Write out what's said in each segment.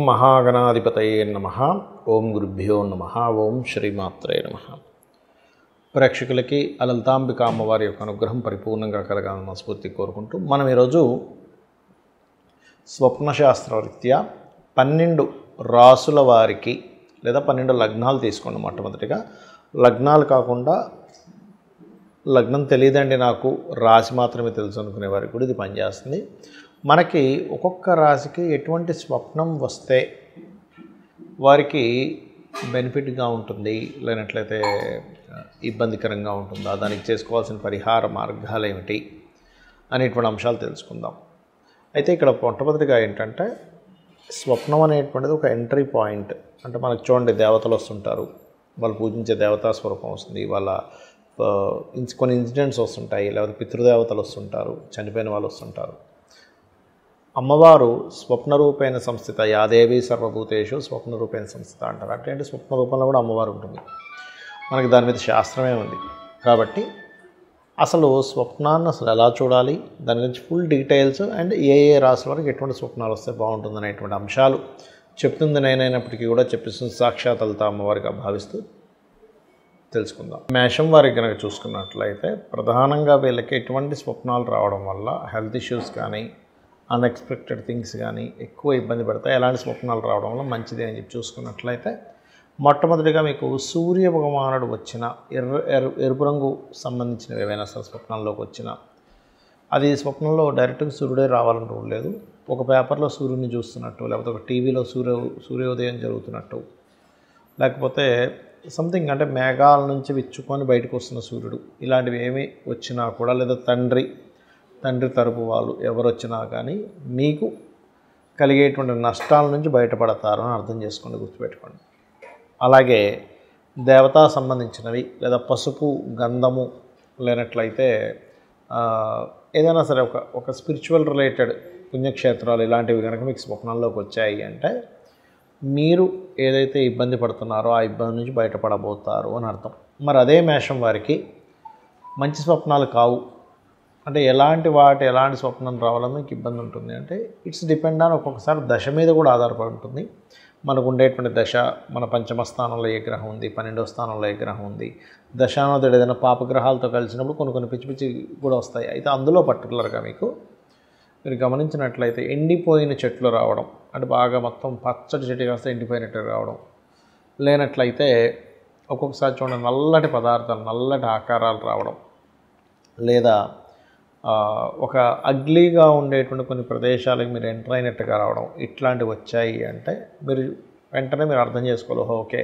మహాగణాధిపతయే నమః. ఓం గురుభ్యో నమః. ఓం శ్రీమాత్రే నమః. ప్రేక్షకులకి లలితాంబిక అమ్మవారి యొక్క అనుగ్రహం పరిపూర్ణంగా కలగాలని మనస్ఫూర్తి కోరుకుంటూ మనం ఈరోజు స్వప్నశాస్త్రరీత్యా 12 రాసుల వారికి లేదా 12 లగ్నాలు తీసుకోండి. మొట్టమొదటిగా లగ్నాలు కాకుండా లగ్నం తెలియదండి నాకు రాశి మాత్రమే తెలుసు అనుకునే వారికి కూడా ఇది పనిచేస్తుంది. మనకి ఒక్కొక్క రాశికి ఎటువంటి స్వప్నం వస్తే వారికి బెనిఫిట్గా ఉంటుంది, లేనట్లయితే ఇబ్బందికరంగా ఉంటుందా, దానికి చేసుకోవాల్సిన పరిహార మార్గాలు ఏమిటి అనేటువంటి అంశాలు తెలుసుకుందాం. అయితే ఇక్కడ మొట్టమొదటిగా ఏంటంటే స్వప్నం అనేటువంటిది ఒక ఎంట్రీ పాయింట్. అంటే మనకు చూడండి, దేవతలు వస్తుంటారు, వాళ్ళు పూజించే దేవతా స్వరూపం వస్తుంది, వాళ్ళ కొన్ని ఇన్సిడెంట్స్ వస్తుంటాయి, లేకపోతే పితృదేవతలు వస్తుంటారు, చనిపోయిన వాళ్ళు వస్తుంటారు. అమ్మవారు స్వప్నరూపేణ సంస్థిత, యాదేవి సర్వభూతేషు స్వప్నరూపేణ సంస్థిత అంటారు. అంటే స్వప్న రూపంలో కూడా అమ్మవారు ఉంటుంది. మనకి దాని మీద శాస్త్రమే ఉంది. కాబట్టి అసలు స్వప్నాన్ని అసలు ఎలా చూడాలి, దాని గురించి ఫుల్ డీటెయిల్స్ అండ్ ఏ రాశుల వరకు ఎటువంటి స్వప్నాలు వస్తే బాగుంటుంది అనేటువంటి అంశాలు చెప్తుంది నేనైనప్పటికీ కూడా చెప్పిస్తుంది సాక్షాత్ లలిత అమ్మవారిగా భావిస్తూ తెలుసుకుందాం. మేషం వారికి కనుక చూసుకున్నట్లయితే ప్రధానంగా వీళ్ళకి ఎటువంటి స్వప్నాలు రావడం వల్ల హెల్త్ ఇష్యూస్ కానీ అన్ఎక్స్పెక్టెడ్ థింగ్స్ కానీ ఎక్కువ ఇబ్బంది పడతాయి. ఎలాంటి స్వప్నాలు రావడం వల్ల మంచిది అని చెప్పి చూసుకున్నట్లయితే మొట్టమొదటిగా మీకు సూర్య భగవానుడు వచ్చిన ఎరుపు రంగు సంబంధించినవి ఏవైనా సరే స్వప్నాల్లోకి వచ్చిన, అది స్వప్నంలో డైరెక్ట్గా సూర్యుడే రావాలని రూల్ లేదు. ఒక పేపర్లో సూర్యుని చూస్తున్నట్టు, లేకపోతే ఒక టీవీలో సూర్యోదయం జరుగుతున్నట్టు, లేకపోతే సంథింగ్ అంటే మేఘాల నుంచి విచ్చుకొని బయటకు వస్తున్న సూర్యుడు, ఇలాంటివి ఏమి వచ్చినా కూడా, లేదా తండ్రి తరపు వాళ్ళు ఎవరు వచ్చినా కానీ మీకు కలిగేటువంటి నష్టాల నుంచి బయటపడతారు అని అర్థం చేసుకోండి, గుర్తుపెట్టుకోండి. అలాగే దేవతా సంబంధించినవి లేదా పసుపు గంధము లేనట్లయితే ఏదైనా సరే ఒక స్పిరిచువల్ రిలేటెడ్ పుణ్యక్షేత్రాలు ఇలాంటివి కనుక మీకు స్వప్నాల్లోకి వచ్చాయి అంటే మీరు ఏదైతే ఇబ్బంది పడుతున్నారో ఆ ఇబ్బంది నుంచి బయటపడబోతారు అని అర్థం. మరి అదే మేషం వారికి మంచి స్వప్నాలు కావు అంటే ఎలాంటి స్వప్నం రావాలో మీకు ఇబ్బంది ఉంటుంది అంటే ఇట్స్ డిపెండ్ ఆన్ ఒక్కొక్కసారి దశ మీద కూడా ఆధారపడి ఉంటుంది. మనకు ఉండేటువంటి దశ, మన పంచమ స్థానంలో ఏ గ్రహం ఉంది, 12వ స్థానంలో ఏ గ్రహం ఉంది, దశానోదయుడు ఏదైనా పాపగ్రహాలతో కలిసినప్పుడు కొన్ని పిచ్చి పిచ్చి కూడా వస్తాయి. అయితే అందులో పర్టికులర్గా మీరు గమనించినట్లయితే ఎండిపోయిన చెట్లు రావడం, అంటే బాగా మొత్తం పచ్చటి చెట్టు కాస్త ఎండిపోయినట్టు రావడం, లేనట్లయితే ఒక్కొక్కసారి చూడండి నల్లటి పదార్థాలు, నల్లటి ఆకారాలు రావడం, లేదా ఒక అగ్లీగా ఉండేటువంటి కొన్ని ప్రదేశాలకు మీరు ఎంటర్ అయినట్టుగా రావడం, ఇట్లాంటివి వచ్చాయి అంటే వెంటనే మీరు అర్థం చేసుకోవాలి, ఓకే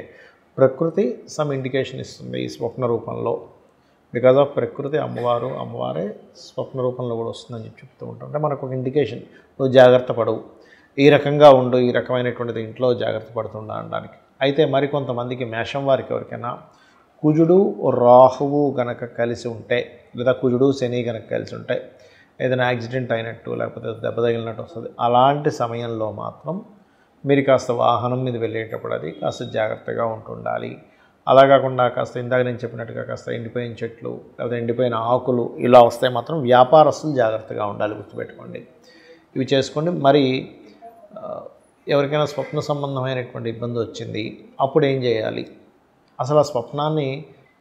ప్రకృతి సమ్ ఇండికేషన్ ఇస్తుంది ఈ స్వప్న రూపంలో. బికాజ్ ఆఫ్ ప్రకృతి అమ్మవారే స్వప్న రూపంలో కూడా వస్తుందని చెప్తూ ఉంటాం. అంటే మనకు ఒక ఇండికేషన్, నువ్వు జాగ్రత్త పడవు, ఈ రకంగా ఉండు, ఈ రకమైనటువంటిది ఇంట్లో జాగ్రత్త పడుతుండా అనడానికి. అయితే మరికొంతమందికి మేషం వారికి ఎవరికైనా కుజుడు రాహువు గనక కలిసి ఉంటే, లేదా కుజుడు శని గనక కలిసి ఉంటే ఏదైనా యాక్సిడెంట్ అయినట్టు లేకపోతే దెబ్బ తగిలినట్టు వస్తుంది. అలాంటి సమయంలో మాత్రం మీరు కాస్త వాహనం మీద వెళ్ళేటప్పుడు అది కాస్త జాగ్రత్తగా ఉంటుండాలి. అలా కాకుండా కాస్త ఇందాక నేను చెప్పినట్టుగా కాస్త ఎండిపోయిన చెట్లు లేకపోతే ఎండిపోయిన ఆకులు ఇలా వస్తే మాత్రం వ్యాపారస్తులు జాగ్రత్తగా ఉండాలి, గుర్తుపెట్టుకోండి. ఇవి చేసుకోండి. మరి ఎవరికైనా స్వప్న సంబంధమైనటువంటి ఇబ్బంది వచ్చింది, అప్పుడు ఏం చేయాలి, అసలు ఆ స్వప్నాన్ని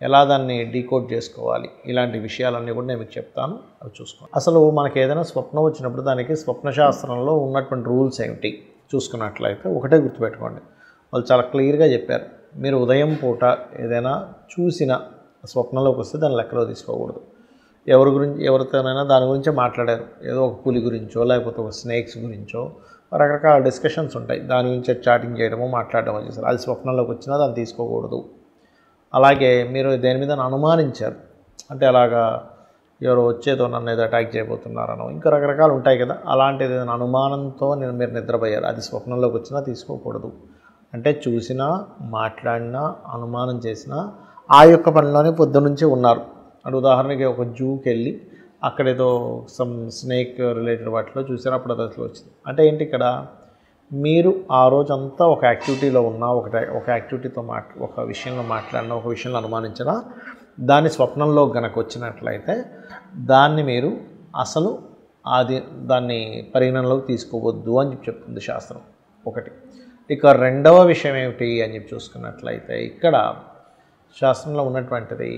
ఎలా దాన్ని డీకోడ్ చేసుకోవాలి, ఇలాంటి విషయాలన్నీ కూడా నేను మీకు చెప్తాను, అవి చూసుకోండి. అసలు మనకి ఏదైనా స్వప్నం వచ్చినప్పుడు దానికి స్వప్నశాస్త్రంలో ఉన్నటువంటి రూల్స్ ఏమిటి చూసుకున్నట్లయితే ఒకటే గుర్తుపెట్టుకోండి. వాళ్ళు చాలా క్లియర్గా చెప్పారు, మీరు ఉదయం పూట ఏదైనా చూసిన స్వప్నంలోకి వస్తే దాన్ని లెక్కలో తీసుకోకూడదు. ఎవరితోనైనా దాని గురించే మాట్లాడారు, ఏదో ఒక పులి గురించో లేకపోతే ఒక స్నేక్స్ గురించో రకరకాల డిస్కషన్స్ ఉంటాయి, దాని గురించి చాటింగ్ చేయడమో మాట్లాడడమో చేశారు, అది స్వప్నంలోకి వచ్చినా దాన్ని తీసుకోకూడదు. అలాగే మీరు దేని మీద అనుమానించారు అంటే అలాగా ఎవరో వచ్చేదో నన్ను ఏదో అటాక్ చేయబోతున్నారనో ఇంకా రకరకాలు ఉంటాయి కదా, అలాంటిది ఏదైనా అనుమానంతో మీరు నిద్రపోయారు, అది స్వప్నంలోకి వచ్చినా తీసుకోకూడదు. అంటే చూసినా మాట్లాడినా అనుమానం చేసినా ఆ యొక్క పనిలోనే పొద్దునుంచి ఉన్నారు. అంటే ఉదాహరణకి ఒక జూకి వెళ్ళి అక్కడేదో సమ్ స్నేక్ రిలేటెడ్ వాటిలో చూసారు, అప్పుడు అది అసలు వచ్చింది. అంటే ఏంటి, ఇక్కడ మీరు ఆ రోజంతా ఒక యాక్టివిటీలో ఉన్నా, ఒక యాక్టివిటీతో ఒక విషయంలో మాట్లాడినా, ఒక విషయంలో అనుమానించినా, దాన్ని స్వప్నంలో గనక వచ్చినట్లయితే దాన్ని మీరు అసలు దాన్ని పరిగణనలోకి తీసుకోవద్దు అని చెప్తుంది శాస్త్రం. ఒకటి ఇక రెండవ విషయం ఏమిటి అని చెప్పి చూసుకున్నట్లయితే ఇక్కడ శాస్త్రంలో ఉన్నటువంటిది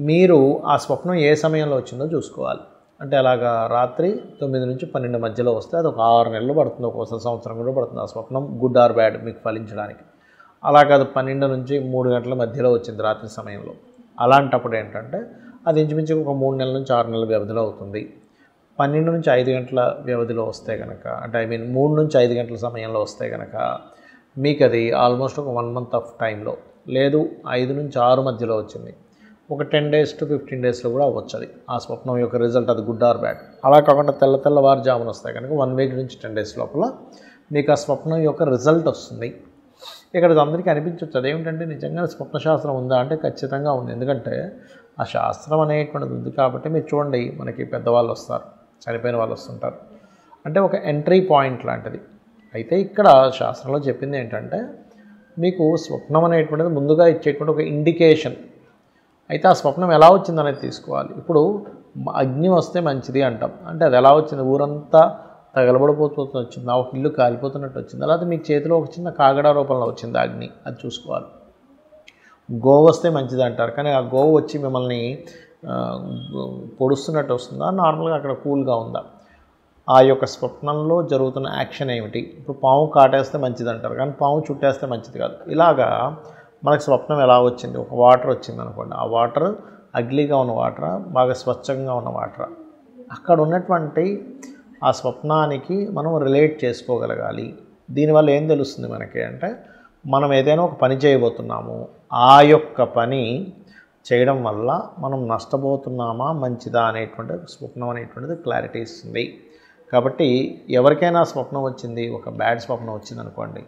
మీరు ఆ స్వప్నం ఏ సమయంలో వచ్చిందో చూసుకోవాలి. అంటే అలాగా రాత్రి 9 నుంచి 12 మధ్యలో వస్తే అది ఒక 6 నెలలు పడుతుంది, ఒక్కోసారి సంవత్సరం కూడా పడుతుంది ఆ స్వప్నం గుడ్ ఆర్ బ్యాడ్ మీకు ఫలించడానికి. అలా కాదు 12 నుంచి 3 గంటల మధ్యలో వచ్చింది రాత్రి సమయంలో, అలాంటప్పుడు ఏంటంటే అది ఇంచుమించు ఒక 3 నెలల నుంచి 6 నెలల వ్యవధిలో అవుతుంది. 12 నుంచి 5 గంటల వ్యవధిలో వస్తే కనుక, అంటే 3 నుంచి 5 గంటల సమయంలో వస్తే కనుక మీకు అది ఆల్మోస్ట్ ఒక 1 మంత్ ఆఫ్ టైంలో, లేదు 5 నుంచి 6 మధ్యలో వచ్చింది, ఒక 10 days to 15 daysలో కూడా అవ్వచ్చు అది ఆ స్వప్నం యొక్క రిజల్ట్, అది గుడ్ ఆర్ బ్యాడ్. అలా కాకుండా తెల్లవారుజామున వస్తాయి కనుక 1 week నుంచి 10 days లోపల మీకు ఆ స్వప్నం యొక్క రిజల్ట్ వస్తుంది. ఇక్కడ అందరికీ అనిపించవచ్చు అదేమిటంటే నిజంగా స్వప్నశాస్త్రం ఉందా అంటే ఖచ్చితంగా ఉంది. ఎందుకంటే ఆ శాస్త్రం అనేటువంటిది ఉంది కాబట్టి మీరు చూడండి, మనకి పెద్దవాళ్ళు వస్తారు, చనిపోయిన వాళ్ళు వస్తుంటారు, అంటే ఒక ఎంట్రీ పాయింట్ లాంటిది. అయితే ఇక్కడ శాస్త్రంలో చెప్పింది ఏంటంటే మీకు స్వప్నం అనేటువంటిది ముందుగా ఇచ్చేటువంటి ఒక ఇండికేషన్. అయితే ఆ స్వప్నం ఎలా వచ్చిందనేది తీసుకోవాలి. ఇప్పుడు అగ్ని వస్తే మంచిది అంటాం, అంటే అది ఎలా వచ్చింది, ఊరంతా తగలబడిపోతూ వచ్చింది, ఒక ఇల్లు కాలిపోతున్నట్టు వచ్చింది, అలాగే మీకు చేతిలో ఒక చిన్న కాగడా రూపంలో వచ్చింది అగ్ని, అది చూసుకోవాలి. గోవు వస్తే మంచిది అంటారు, కానీ ఆ గోవు వచ్చి మిమ్మల్ని పొడుస్తున్నట్టు వస్తుందా, నార్మల్గా అక్కడ కూల్గా ఉందా, ఆ యొక్క స్వప్నంలో జరుగుతున్న యాక్షన్ ఏమిటి. ఇప్పుడు పాము కాటేస్తే మంచిది అంటారు, కానీ పాము చుట్టేస్తే మంచిది కాదు. ఇలాగా మనకు స్వప్నం ఎలా వచ్చింది, ఒక వాటర్ వచ్చింది అనుకోండి, ఆ వాటర్ అగ్లీగా ఉన్న వాటరా, బాగా స్వచ్ఛంగా ఉన్న వాటరా, అక్కడ ఉన్నటువంటి ఆ స్వప్నానికి మనం రిలేట్ చేసుకోగలగాలి. దీనివల్ల ఏం తెలుస్తుంది మనకి అంటే మనం ఏదైనా ఒక పని చేయబోతున్నాము, ఆ యొక్క పని చేయడం వల్ల మనం నష్టపోతున్నామా మంచిదా అనేటువంటి స్వప్నం అనేటువంటిది క్లారిటీ ఇస్తుంది. కాబట్టి ఎవరికైనా స్వప్నం వచ్చింది, ఒక బ్యాడ్ స్వప్నం వచ్చింది అనుకోండి,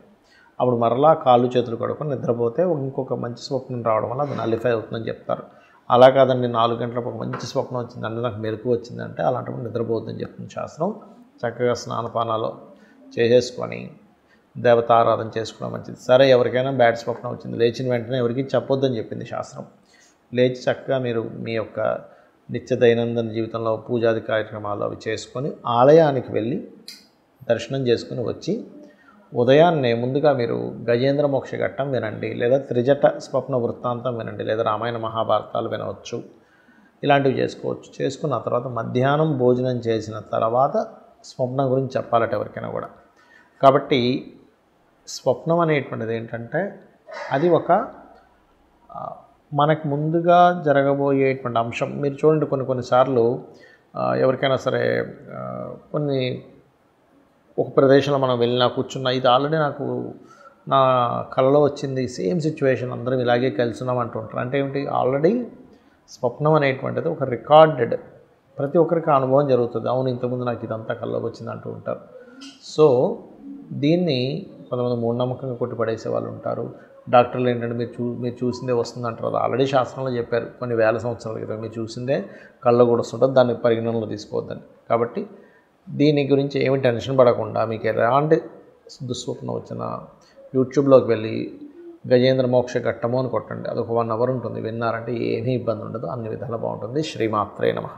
అప్పుడు మరలా కాళ్ళు చేతులు కడుక్కొని నిద్రపోతే ఇంకొక మంచి స్వప్నం రావడం వల్ల అది నలిఫై అవుతుందని చెప్తారు. అలా కాదండి 4 గంటలకు ఒక మంచి స్వప్నం వచ్చిందంటే నాకు మెలకు వచ్చిందంటే అలాంటప్పుడు నిద్రపోతుందని చెప్తుంది శాస్త్రం. చక్కగా స్నానపానాలు చేసేసుకొని దేవతారాధన చేసుకోవడం మంచిది. సరే ఎవరికైనా బ్యాడ్ స్వప్నం వచ్చింది, లేచిన వెంటనే ఎవరికి చెప్పొద్దని చెప్పింది శాస్త్రం. లేచి చక్కగా మీరు మీ యొక్క నిత్య దైనందిన జీవితంలో పూజాది కార్యక్రమాలు అవి చేసుకొని ఆలయానికి వెళ్ళి దర్శనం చేసుకుని వచ్చి ఉదయాన్నే ముందుగా మీరు గజేంద్ర మోక్ష ఘట్టం వినండి, లేదా త్రిజట స్వప్న వృత్తాంతం వినండి, లేదా రామాయణ మహాభారతాలు వినవచ్చు, ఇలాంటివి చేసుకోవచ్చు. చేసుకున్న తర్వాత మధ్యాహ్నం భోజనం చేసిన తర్వాత స్వప్నం గురించి చెప్పాలట ఎవరికైనా కూడా. కాబట్టి స్వప్నం అనేటువంటిది ఏంటంటే అది ఒక మనకు ముందుగా జరగబోయేటువంటి అంశం. మీరు చూడండి కొన్నిసార్లు ఎవరికైనా సరే ఒక ప్రదేశంలో మనం వెళ్ళినా కూర్చున్నా, ఇది ఆల్రెడీ నాకు నా కలలో వచ్చింది, సేమ్ సిచ్యువేషన్, అందరం ఇలాగే కలిసినాం అంటుంటారు. అంటే ఏమిటి, ఆల్రెడీ స్వప్నం అనేటువంటిది ఒక రికార్డెడ్, ప్రతి ఒక్కరికి అనుభవం జరుగుతుంది. అవును ఇంతకుముందు నాకు ఇదంతా కల్లోకి వచ్చింది అంటూ ఉంటారు. సో దీన్ని కొంతమంది మూఢనమ్మకంగా కొట్టిపడేసే వాళ్ళు ఉంటారు. డాక్టర్లు ఏంటంటే మీరు చూసిందే వస్తుంది అంటారు. అది ఆల్రెడీ శాస్త్రంలో చెప్పారు కొన్ని వేల సంవత్సరాల క్రితం, మీరు చూసిందే కళ్ళలో కూడా వస్తుంటుంది, దాన్ని పరిగణనలో తీసుకోవద్దని. కాబట్టి దీని గురించి ఏమి టెన్షన్ పడకుండా మీకు ఎలాంటి దుస్వప్నం వచ్చినా యూట్యూబ్లోకి వెళ్ళి గజేంద్ర మోక్ష ఘట్టము అని కొట్టండి, అదొక 1 hour ఉంటుంది, విన్నారంటే ఏమీ ఇబ్బంది ఉండదు, అన్ని విధాలా బాగుంటుంది. శ్రీమాత్రే నమః.